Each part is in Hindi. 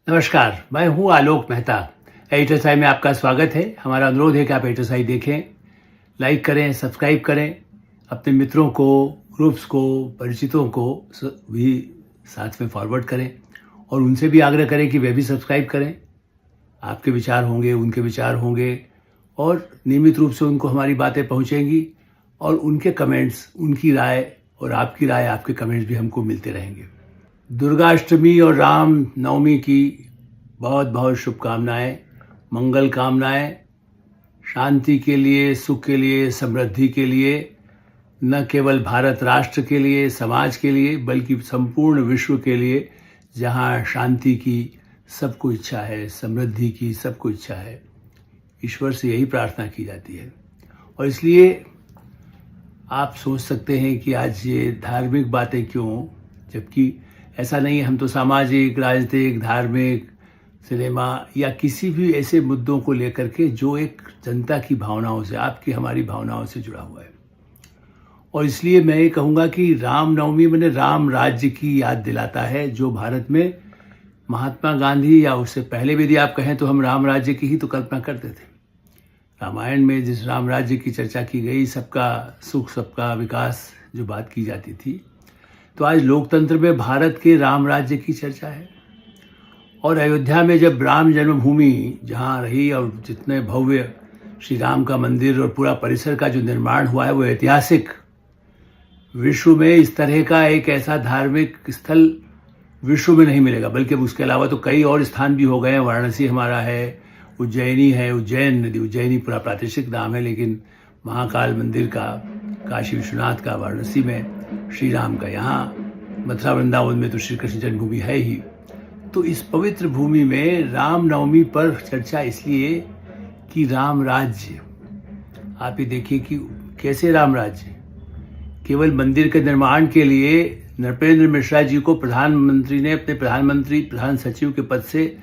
नमस्कार, मैं हूँ आलोक मेहता। एडिटर्स आई में आपका स्वागत है। हमारा अनुरोध है कि आप एडिटर्स आई देखें, लाइक करें, सब्सक्राइब करें, अपने मित्रों को, ग्रुप्स को, परिचितों को भी साथ में फॉरवर्ड करें और उनसे भी आग्रह करें कि वे भी सब्सक्राइब करें। आपके विचार होंगे, उनके विचार होंगे और नियमित रूप से उनको हमारी बातें पहुँचेंगी और उनके कमेंट्स, उनकी राय और आपकी राय, आपके कमेंट्स भी हमको मिलते रहेंगे। दुर्गाष्टमी और राम नवमी की बहुत बहुत शुभकामनाएं, मंगल कामनाएं, शांति के लिए, सुख के लिए, समृद्धि के लिए, न केवल भारत राष्ट्र के लिए, समाज के लिए, बल्कि संपूर्ण विश्व के लिए, जहां शांति की सबको इच्छा है, समृद्धि की सबको इच्छा है। ईश्वर से यही प्रार्थना की जाती है और इसलिए आप सोच सकते हैं कि आज ये धार्मिक बातें क्यों, जबकि ऐसा नहीं है। हम तो सामाजिक, राजनीतिक, धार्मिक, सिनेमा या किसी भी ऐसे मुद्दों को लेकर के जो एक जनता की भावनाओं से, आपकी हमारी भावनाओं से जुड़ा हुआ है। और इसलिए मैं ये कहूँगा कि रामनवमी मैंने राम राज्य की याद दिलाता है, जो भारत में महात्मा गांधी या उससे पहले भी यदि आप कहें तो हम राम राज्य की ही तो कल्पना करते थे। रामायण में जिस राम राज्य की चर्चा की गई, सबका सुख, सबका विकास, जो बात की जाती थी, तो आज लोकतंत्र में भारत के राम राज्य की चर्चा है। और अयोध्या में जब राम जन्मभूमि जहाँ रही और जितने भव्य श्री राम का मंदिर और पूरा परिसर का जो निर्माण हुआ है, वो ऐतिहासिक, विश्व में इस तरह का एक ऐसा धार्मिक स्थल विश्व में नहीं मिलेगा। बल्कि उसके अलावा तो कई और स्थान भी हो गए हैं। वाराणसी हमारा है, उज्जैनी है, उज्जैनी पूरा प्रादेशिक नाम है, लेकिन महाकाल मंदिर का, काशी विश्वनाथ का वाराणसी में, श्री राम का यहाँ, मथुरा वृंदावन में तो श्री कृष्ण जन्मभूमि है ही। तो इस पवित्र भूमि में रामनवमी पर चर्चा इसलिए कि राम राज्य, आप ये देखिए कि कैसे राम राज्य, केवल मंदिर के निर्माण के लिए नृपेंद्र मिश्रा जी को प्रधानमंत्री ने अपने प्रधान सचिव के पद से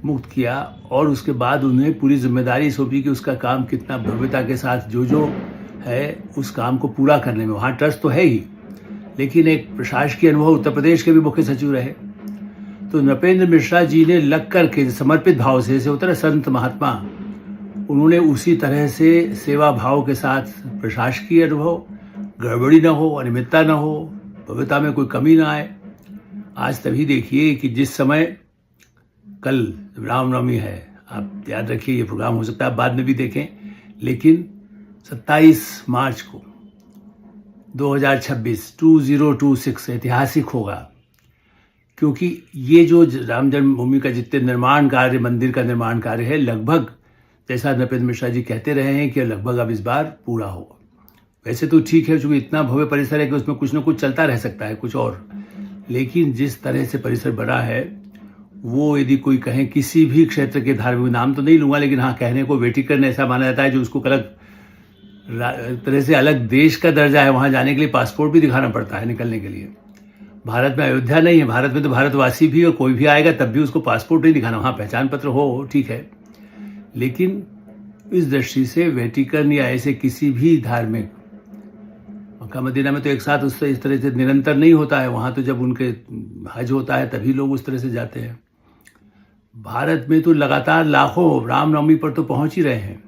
मुक्त किया और उसके बाद उन्हें पूरी जिम्मेदारी सौंपी कि उसका काम कितना भव्यता के साथ जो है उस काम को पूरा करने में। वहाँ ट्रस्ट तो है ही, लेकिन एक प्रशासकीय अनुभव, उत्तर प्रदेश के भी मुख्य सचिव रहे। तो नृपेंद्र मिश्रा जी ने लग करके समर्पित भाव से, जैसे होता है संत महात्मा, उन्होंने उसी तरह से सेवा भाव के साथ प्रशासकीय अनुभव, गड़बड़ी न हो, अनियमितता न हो, भव्यता में कोई कमी ना आए। आज तभी देखिए कि जिस समय कल रामनवमी है, आप याद रखिए, ये प्रोग्राम हो सकता है आप बाद में भी देखें, लेकिन 27 मार्च को 2026 ऐतिहासिक होगा, क्योंकि ये जो राम जन्मभूमि का जितने निर्माण कार्य, मंदिर का निर्माण कार्य है, लगभग जैसा नृपेंद्र मिश्रा जी कहते रहे हैं कि लगभग अब इस बार पूरा होगा। वैसे तो ठीक है, चूंकि इतना भव्य परिसर है कि उसमें कुछ ना कुछ चलता रह सकता है, कुछ और, लेकिन जिस तरह से परिसर बना है, वो यदि कोई कहें किसी भी क्षेत्र के धार्मिक, नाम तो नहीं लूंगा, लेकिन हाँ कहने को वेटिकन ऐसा माना जाता है जो उसको अलग तरह से अलग देश का दर्जा है। वहाँ जाने के लिए पासपोर्ट भी दिखाना पड़ता है निकलने के लिए। भारत में अयोध्या नहीं है, भारत में तो भारतवासी भी और कोई भी आएगा तब भी उसको पासपोर्ट नहीं दिखाना, वहाँ पहचान पत्र हो, ठीक है। लेकिन इस दृष्टि से वेटिकन या ऐसे किसी भी धार्मिक, मक्का मदीना में तो एक साथ उससे इस तरह से निरंतर नहीं होता है, वहाँ तो जब उनके हज होता है तभी लोग उस तरह से जाते हैं। भारत में तो लगातार लाखों रामनवमी पर तो पहुँच ही रहे हैं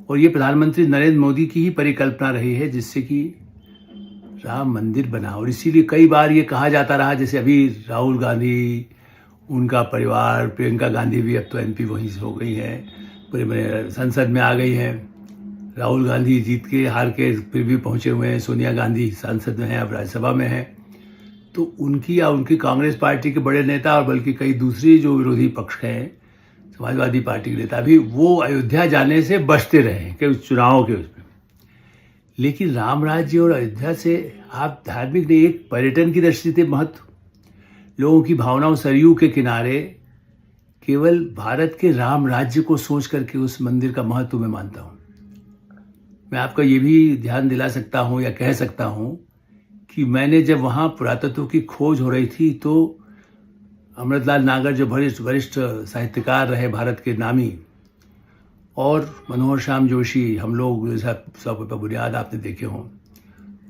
और ये प्रधानमंत्री नरेंद्र मोदी की ही परिकल्पना रही है, जिससे कि राम मंदिर बना। और इसीलिए कई बार ये कहा जाता रहा, जैसे अभी राहुल गांधी, उनका परिवार, प्रियंका गांधी भी अब तो एमपी वहीं से हो गई हैं, पूरे संसद में आ गई हैं। राहुल गांधी जीत के, हार के फिर भी पहुंचे हुए हैं, सोनिया गांधी संसद में हैं, अब राज्यसभा में हैं। तो उनकी या उनकी कांग्रेस पार्टी के बड़े नेता और बल्कि कई दूसरी जो विरोधी पक्ष हैं, समाजवादी पार्टी के नेता भी, वो अयोध्या जाने से बचते रहे कि उस चुनाव के उसमें। लेकिन राम राज्य और अयोध्या से आप धार्मिक ने एक पर्यटन की दृष्टि से महत्व, लोगों की भावनाओं, सरयू के किनारे, केवल भारत के राम राज्य को सोच करके उस मंदिर का महत्व मैं मानता हूँ। मैं आपका ये भी ध्यान दिला सकता हूँ या कह सकता हूँ कि मैंने जब वहाँ पुरातत्व की खोज हो रही थी, तो अमृतलाल नागर जो वरिष्ठ साहित्यकार रहे भारत के नामी, और मनोहर श्याम जोशी, हम लोग सब पर बुनियाद आपने देखे हों,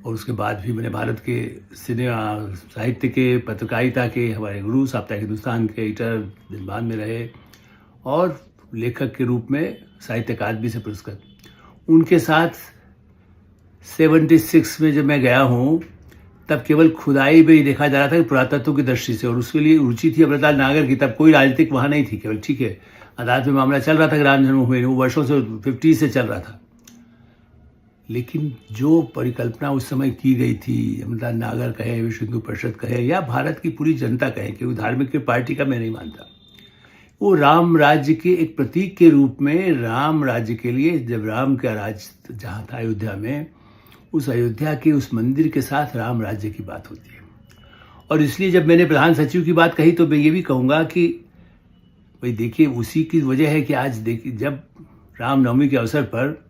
और उसके बाद भी मैंने भारत के सिनेमा साहित्य के, पत्रकारिता के हमारे गुरु साप्ताहिक हिंदुस्तान के एडिटर दिनमान में रहे और लेखक के रूप में साहित्य अकादमी से पुरस्कृत। उनके साथ 76 में जब मैं गया हूँ तब केवल खुदाई में ही देखा जा रहा था कि पुरातत्व की दृष्टि से, और उसके लिए रुचि थी अमृतलाल नागर की। तब कोई राजनीतिक वहाँ नहीं थी, केवल ठीक है अदालत में मामला चल रहा था कि राम जन्मभूमि, वो वर्षों से 50 से चल रहा था। लेकिन जो परिकल्पना उस समय की गई थी, अमृतलाल नागर कहे, विश्व हिंदू परिषद कहे या भारत की पूरी जनता कहे, कि वो धार्मिक पार्टी का मैं नहीं मानता, वो राम राज्य के एक प्रतीक के रूप में, राम राज्य के लिए, जब राम का राज जहाँ था अयोध्या में, उस अयोध्या के उस मंदिर के साथ राम राज्य की बात होती है। और इसलिए जब मैंने प्रधान सचिव की बात कही तो मैं ये भी कहूँगा कि भाई देखिए, उसी की वजह है कि आज देखिए जब रामनवमी के अवसर पर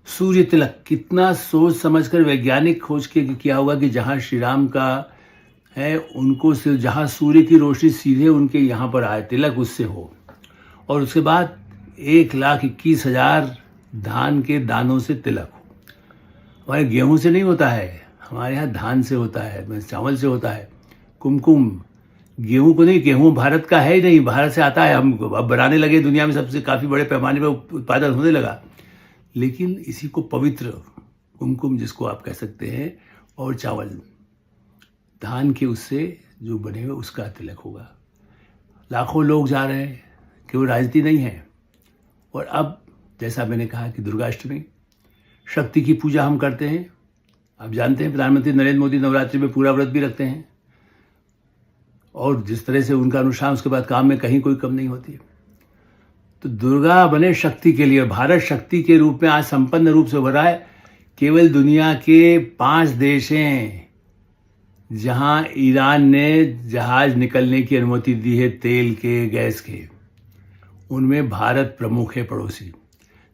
सूर्य तिलक, कितना सोच समझकर वैज्ञानिक खोज के किया होगा कि जहाँ श्री राम का है उनको से जहाँ सूर्य की रोशनी सीधे उनके यहाँ पर आए, तिलक उससे हो। और उसके बाद 1,21,000 धान के दानों से तिलक हो। हमारे गेहूं से नहीं होता है, हमारे यहाँ धान से होता है, चावल से होता है। कुमकुम गेहूं को नहीं, गेहूं भारत का है ही नहीं, बाहर से आता है। हम अब बनाने लगे, दुनिया में सबसे काफ़ी बड़े पैमाने पर उत्पादन होने लगा, लेकिन इसी को पवित्र कुमकुम जिसको आप कह सकते हैं, और चावल धान के उससे जो बने हुए उसका तिलक होगा। लाखों लोग जा रहे हैं, केवल राजनीति नहीं है। और अब जैसा मैंने कहा कि दुर्गाष्टमी, शक्ति की पूजा हम करते हैं। आप जानते हैं प्रधानमंत्री नरेंद्र मोदी नवरात्रि में पूरा व्रत भी रखते हैं, और जिस तरह से उनका अनुष्ठान, उसके बाद काम में कहीं कोई कम नहीं होती है। तो दुर्गा बने शक्ति के लिए, और भारत शक्ति के रूप में आज संपन्न रूप से उभरा है। केवल दुनिया के 5 देश हैं जहां ईरान ने जहाज निकलने की अनुमति दी है, तेल के, गैस के, उनमें भारत प्रमुख है, पड़ोसी।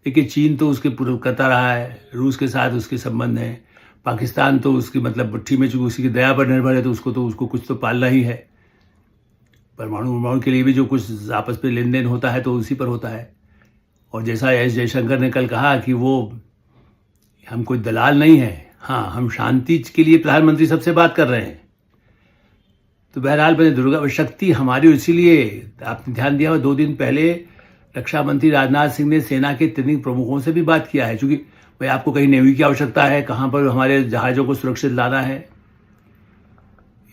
देखिए चीन तो उसके पूर्व करता रहा है, रूस के साथ उसके संबंध हैं, पाकिस्तान तो उसकी मतलब मुट्ठी में, चूंकि उसकी दया पर निर्भर है तो उसको कुछ तो पालना ही है। परमाणु के लिए भी जो कुछ आपस में लेन देन होता है तो उसी पर होता है। और जैसा एस जयशंकर ने कल कहा कि वो हम कोई दलाल नहीं है, हाँ हम शांति के लिए प्रधानमंत्री सबसे बात कर रहे हैं। तो बहरहाल मैंने दुर्गा शक्ति हमारी, इसीलिए आपने ध्यान दिया, 2 दिन पहले रक्षा मंत्री राजनाथ सिंह ने सेना के 3 प्रमुखों से भी बात किया है, क्योंकि भाई आपको कहीं नेवी की आवश्यकता है, कहाँ पर हमारे जहाज़ों को सुरक्षित लाना है।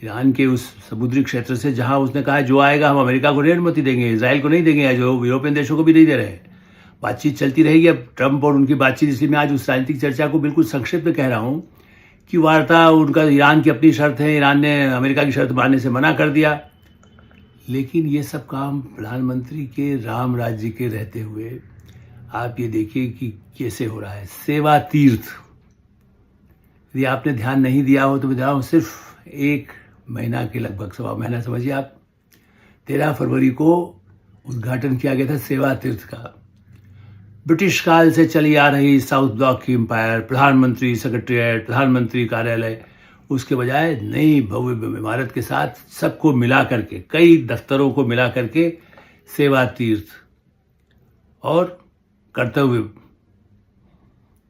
ईरान के उस समुद्री क्षेत्र से जहाँ उसने कहा जो आएगा हम अमेरिका को नहीं अनुमति देंगे, इसराइल को नहीं देंगे, या जो यूरोपियन देशों को भी नहीं दे रहे हैं। बातचीत चलती रहेगी। अब ट्रंप और उनकी बातचीत, इसलिए मैं आज उस राजनीतिक चर्चा को बिल्कुल संक्षिप्त में कह रहा हूँ कि वार्ता, उनका ईरान की अपनी शर्त है, ईरान ने अमेरिका की शर्त मानने से मना कर दिया। लेकिन ये सब काम प्रधानमंत्री के राम राज्य के रहते हुए आप ये देखिए कि कैसे हो रहा है। सेवा तीर्थ, यदि आपने ध्यान नहीं दिया हो तो मैं बताऊँ, सिर्फ 1 महीना के लगभग, 1.25 महीना समझिए आप, 13 फरवरी को उद्घाटन किया गया था सेवा तीर्थ का। ब्रिटिश काल से चली आ रही साउथ ब्लॉक की एम्पायर, प्रधानमंत्री सेक्रेटरीट, प्रधानमंत्री कार्यालय, उसके बजाय नई भव्य इमारत के साथ सबको मिला करके, कई दफ्तरों को मिला करके सेवा तीर्थ और कर्तव्य।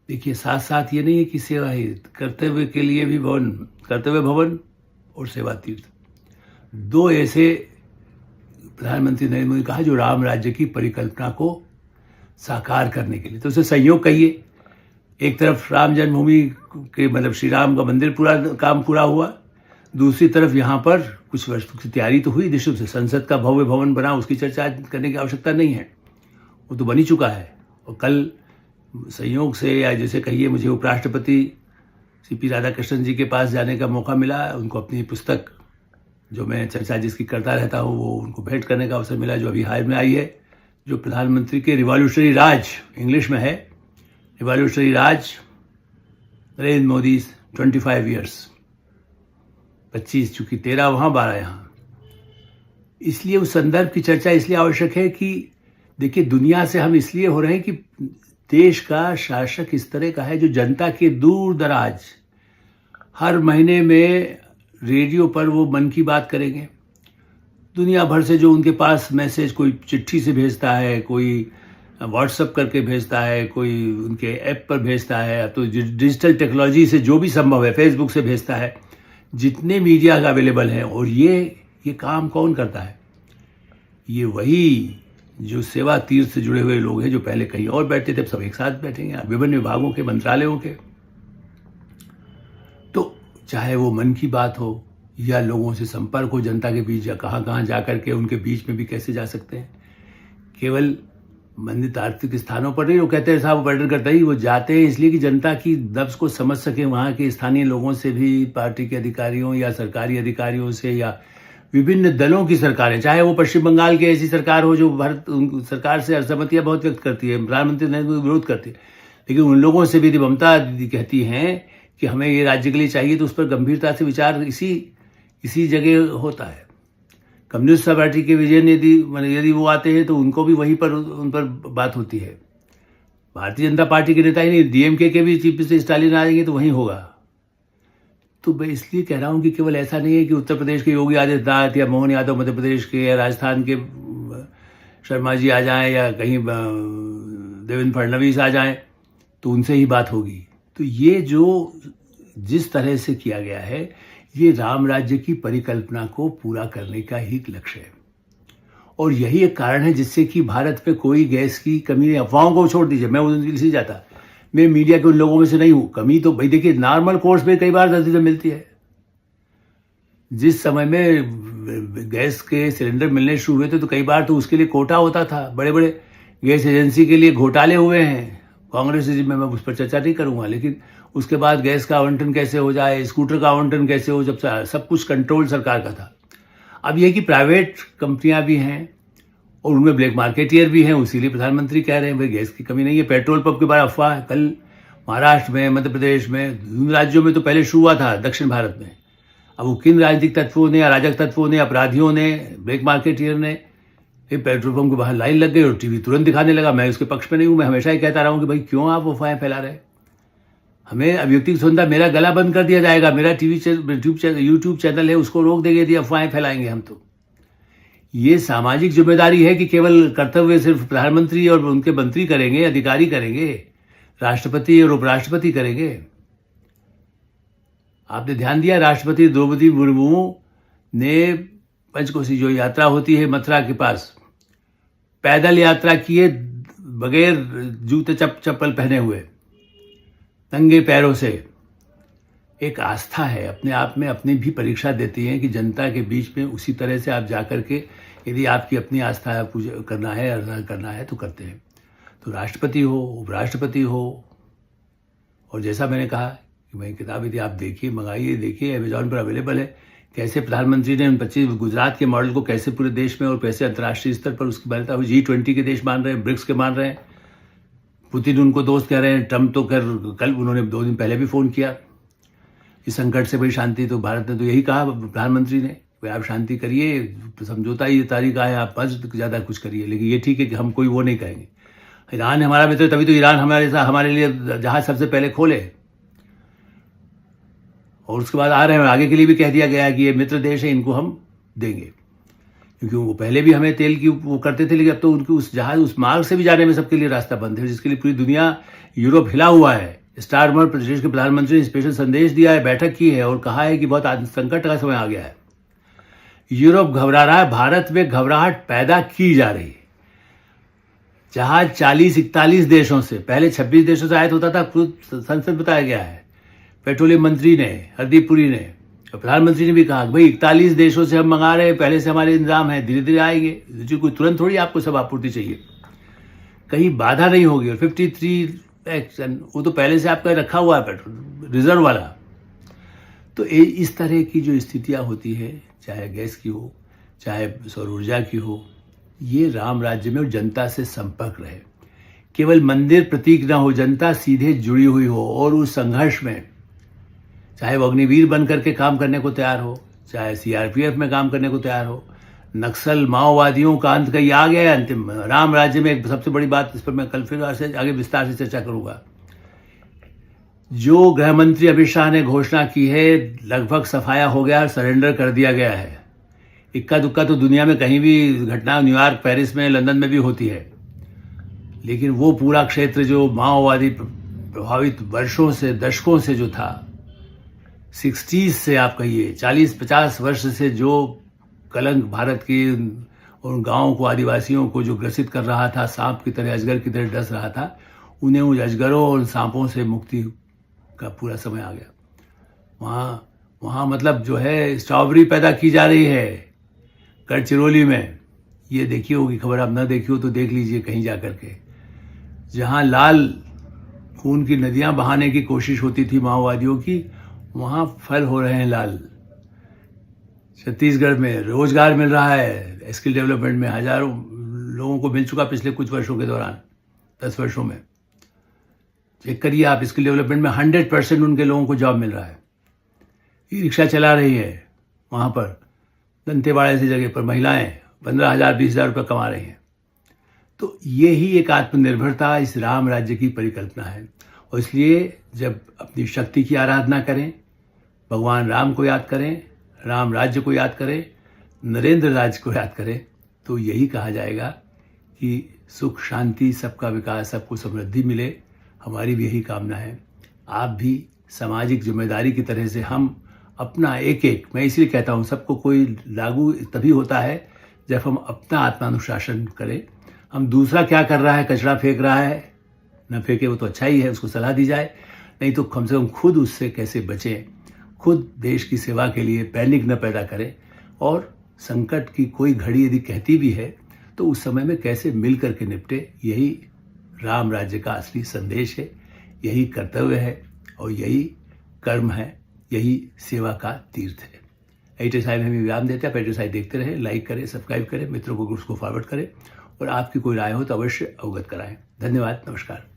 देखिए साथ साथ ये नहीं है कि सेवा ही, कर्तव्य के लिए भी भवन, कर्तव्य भवन और सेवा तीर्थ, 2 ऐसे प्रधानमंत्री नरेंद्र मोदी कहा जो राम राज्य की परिकल्पना को साकार करने के लिए। तो उसे संयोग कहिए, एक तरफ राम जन्मभूमि के मतलब श्री राम का मंदिर काम पूरा हुआ, दूसरी तरफ यहाँ पर कुछ वस्तु की तैयारी तो हुई निश्चित से, संसद का भव्य भवन बना, उसकी चर्चा करने की आवश्यकता नहीं है, वो तो बन ही चुका है। और कल संयोग से या जैसे कहिए मुझे उपराष्ट्रपति CP राधाकृष्णन जी के पास जाने का मौका मिला, उनको अपनी पुस्तक जो मैं चर्चा जिसकी करता रहता हूँ वो उनको भेंट करने का अवसर मिला, जो अभी हाल में आई है, जो प्रधानमंत्री के रिवॉल्यूशनरी राज, इंग्लिश में है रिवॉल्यूशनरी राज नरेंद्र मोदी 25 ईयर्स, 25 चूंकि 13 वहाँ 12 यहाँ। इसलिए उस संदर्भ की चर्चा इसलिए आवश्यक है कि देखिए दुनिया से हम इसलिए हो रहे हैं कि देश का शासक इस तरह का है जो जनता के दूर दराज हर महीने में रेडियो पर वो मन की बात करेंगे, दुनिया भर से जो उनके पास मैसेज, कोई चिट्ठी से भेजता है, कोई व्हाट्सअप करके भेजता है, कोई उनके ऐप पर भेजता है, तो डिजिटल टेक्नोलॉजी से जो भी संभव है फेसबुक से भेजता है, जितने मीडिया अवेलेबल हैं। और ये काम कौन करता है? ये वही जो सेवा तीर्थ से जुड़े हुए लोग हैं, जो पहले कहीं और बैठते थे, अब सब एक साथ बैठेंगे विभिन्न विभागों के, मंत्रालयों के। तो चाहे वो मन की बात हो या लोगों से संपर्क हो जनता के बीच, या कहाँ कहाँ जा करके उनके बीच में भी कैसे जा सकते हैं। केवल मंदिर आर्थिक स्थानों पर नहीं, वो कहते हैं साहब पर्यटन करते ही, वो जाते हैं इसलिए कि जनता की नब्ज को समझ सके, वहाँ के स्थानीय लोगों से भी, पार्टी के अधिकारियों या सरकारी अधिकारियों से, या विभिन्न दलों की सरकारें, चाहे वो पश्चिम बंगाल की ऐसी सरकार हो जो भारत सरकार से असहमतियां बहुत व्यक्त करती है, प्रधानमंत्री नरेंद्र मोदी विरोध करती है, लेकिन उन लोगों से भी ममता दीदी कहती हैं कि हमें ये राज्य के लिए चाहिए, तो उस पर गंभीरता से विचार इसी जगह होता है। कम्युनिस्ट पार्टी के विजय यदि वो आते हैं तो उनको भी वहीं पर उन पर बात होती है। भारतीय जनता पार्टी के नेता ही नहीं, डीएमके के भी चीफ मिनिस्टर स्टालिन आएंगे तो वहीं होगा। तो मैं इसलिए कह रहा हूं कि केवल ऐसा नहीं है कि उत्तर प्रदेश के योगी आदित्यनाथ या मोहन यादव मध्य प्रदेश के, या राजस्थान के शर्मा जी आ जाएं, या कहीं देवेंद्र फडणवीस आ जाएं तो उनसे ही बात होगी। तो ये जो जिस तरह से किया गया है, ये राम राज्य की परिकल्पना को पूरा करने का ही लक्ष्य है। और यही एक कारण है जिससे कि भारत में कोई गैस की कमी नहीं। अफवाहों को छोड़ दीजिए, मैं उनके लिए जाता, मैं मीडिया के उन लोगों में से नहीं हूं। कमी तो भाई देखिए, नॉर्मल कोर्स में कई बार 10 दिन मिलती है। जिस समय में गैस के सिलेंडर मिलने शुरू हुए थे तो कई बार तो उसके लिए कोटा होता था। बड़े बड़े गैस एजेंसी के लिए घोटाले हुए हैं कांग्रेस में, मैं उस पर चर्चा नहीं करूंगा। लेकिन उसके बाद गैस का आवंटन कैसे हो जाए, स्कूटर का आवंटन कैसे हो, जब सब कुछ कंट्रोल सरकार का था। अब यह कि प्राइवेट कंपनियां भी हैं और उनमें ब्लैक मार्केटियर भी हैं, इसीलिए प्रधानमंत्री कह रहे हैं भाई गैस की कमी नहीं है। पेट्रोल पंप के बारे अफवाह है, कल महाराष्ट्र में, मध्य प्रदेश में, विभिन्न राज्यों में तो पहले शुरू हुआ था, दक्षिण भारत में। अब वो किन राजनीतिक तत्वों ने, अराजक तत्वों ने, अपराधियों ने, ब्लैक मार्केटियर ने पेट्रोल पंप के बाहर लाइन लग गई और टीवी तुरंत दिखाने लगा। मैं उसके पक्ष में नहीं हूं, मैं हमेशा ही कहता रहा हूं कि भाई क्यों आप अफवाहें फैला रहे हैं। हमें अभिव्यक्ति की स्वतंत्रता, मेरा गला बंद कर दिया जाएगा, मेरा यूट्यूब चैनल है उसको रोक देंगे यदि अफवाहें फैलाएंगे हम। तो ये सामाजिक जिम्मेदारी है कि केवल कर्तव्य सिर्फ प्रधानमंत्री और उनके मंत्री करेंगे, अधिकारी करेंगे, राष्ट्रपति और उपराष्ट्रपति करेंगे। आपने ध्यान दिया, राष्ट्रपति द्रौपदी मुर्मू ने पंचकोशी जो यात्रा होती है मथुरा के पास, पैदल यात्रा किए बगैर जूते चप्पल पहने हुए, नंगे पैरों से। एक आस्था है, अपने आप में अपनी भी परीक्षा देती है कि जनता के बीच में उसी तरह से आप जाकर के, यदि आपकी अपनी आस्था पूजा करना है, अर्चना करना है तो करते हैं। तो राष्ट्रपति हो, उपराष्ट्रपति हो, और जैसा मैंने कहा कि भाई किताब यदि आप देखिए, मंगाइए, देखिए, अमेजॉन पर अवेलेबल है। कैसे प्रधानमंत्री ने 25 गुजरात के मॉडल को कैसे पूरे देश में और कैसे अंतर्राष्ट्रीय स्तर पर उसकी मान्यता हुई। G20 के देश मान रहे हैं, ब्रिक्स के मान रहे हैं, पुतिन उनको दोस्त कह रहे हैं, ट्रम्प तो कल उन्होंने 2 दिन पहले भी फोन किया इस संकट से भाई शांति। तो भारत ने तो यही कहा प्रधानमंत्री ने, भाई आप शांति करिए, समझौता ये तरीका है, आप मत ज़्यादा कुछ करिए। लेकिन ये ठीक है कि हम कोई वो नहीं कहेंगे। ईरान हमारा मित्र, तभी तो ईरान हमारे लिए जहाज सबसे पहले खोले, और उसके बाद आ रहे हैं, आगे के लिए भी कह दिया गया है कि ये मित्र देश है, इनको हम देंगे। क्योंकि वो पहले भी हमें तेल की वो करते थे, लेकिन अब तो उनकी उस जहाज, उस मार्ग से भी जाने में सबके लिए रास्ता बंद है, जिसके लिए पूरी दुनिया, यूरोप हिला हुआ है। स्टारमर प्रदेश के प्रधानमंत्री ने स्पेशल संदेश दिया है, बैठक की है और कहा है कि बहुत संकट का समय आ गया है, यूरोप घबरा रहा है, भारत में घबराहट पैदा की जा रही है। जहाज 40-41 देशों से, पहले 26 देशों से आयत होता था, खुद संसद बताया गया है। पेट्रोलियम मंत्री ने, हरदीप पुरी ने और प्रधानमंत्री ने भी कहा कि भाई 41 देशों से हम मंगा रहे हैं, पहले से हमारे इंतजाम है, धीरे धीरे आएंगे, जो कोई तुरंत थोड़ी आपको सब आपूर्ति चाहिए, कहीं बाधा नहीं होगी। और 53 वो तो पहले से आपका रखा हुआ है पेट्रोल रिजर्व वाला। तो इस तरह की जो स्थितियां होती है, चाहे गैस की हो, चाहे सौर ऊर्जा की हो, ये राम राज्य में जनता से संपर्क रहे, केवल मंदिर प्रतीक ना हो, जनता सीधे जुड़ी हुई हो। और उस संघर्ष में चाहे वो अग्निवीर बन करके काम करने को तैयार हो, चाहे CRPF में काम करने को तैयार हो, नक्सल माओवादियों का अंत कहीं आ गया है अंतिम। राम राज्य में एक सबसे बड़ी बात, इस पर मैं कल फिर आगे विस्तार से चर्चा करूंगा। जो गृह मंत्री अमित शाह ने घोषणा की है, लगभग सफाया हो गया, सरेंडर कर दिया गया है। इक्का दुक्का तो दुनिया में कहीं भी घटना, न्यूयॉर्क, पेरिस में, लंदन में भी होती है। लेकिन वो पूरा क्षेत्र जो माओवादी प्रभावित वर्षों से, दशकों से जो था, 60s से आप कहिए 40-50 वर्ष से जो कलंक भारत की उन गांवों को, आदिवासियों को जो ग्रसित कर रहा था, सांप की तरह, अजगर की तरह डस रहा था, उन्हें उन अजगरों और सांपों से मुक्ति का पूरा समय आ गया। वहाँ मतलब जो है स्ट्रॉबेरी पैदा की जा रही है गढ़चिरौली में। ये देखी होगी खबर, आप न देखी हो तो देख लीजिए कहीं जा करके। जहाँ लाल खून की नदियां बहाने की कोशिश होती थी माओवादियों की, वहाँ फल हो रहे हैं लाल। छत्तीसगढ़ में रोजगार मिल रहा है, स्किल डेवलपमेंट में हजारों लोगों को मिल चुका पिछले कुछ वर्षों के दौरान, 10 वर्षों में। चेक करिए आप, स्किल डेवलपमेंट में 100% उनके लोगों को जॉब मिल रहा है। ई रिक्शा चला रही है वहाँ पर, दंतेवाड़े से जगह पर महिलाएं 15,000-20,000 रुपये कमा रही हैं। तो ये ही एक आत्मनिर्भरता इस राम राज्य की परिकल्पना है। और इसलिए जब अपनी शक्ति की आराधना करें, भगवान राम को याद करें, राम राज्य को याद करें, नरेंद्र राज्य को याद करें, तो यही कहा जाएगा कि सुख शांति, सबका विकास, सबको समृद्धि मिले। हमारी भी यही कामना है। आप भी सामाजिक जिम्मेदारी की तरह से हम अपना एक, मैं इसलिए कहता हूँ सबको कोई लागू तभी होता है जब हम अपना आत्मानुशासन करें। हम दूसरा क्या कर रहा है, कचरा फेंक रहा है, न फेंके वो तो अच्छा ही है, उसको सलाह दी जाए, नहीं तो कम से कम खुद उससे कैसे बचें, खुद देश की सेवा के लिए पैनिक न पैदा करें। और संकट की कोई घड़ी यदि कहती भी है तो उस समय में कैसे मिल करके निपटे, यही राम राज्य का असली संदेश है, यही कर्तव्य है और यही कर्म है, यही सेवा का तीर्थ है। एडिटर साहब हमें विराम देते हैं। एडिटर साहब देखते रहे, लाइक करें, सब्सक्राइब करें, मित्रों को, ग्रुप्स को फॉरवर्ड करें और आपकी कोई राय हो तो अवश्य अवगत कराएं। धन्यवाद, नमस्कार।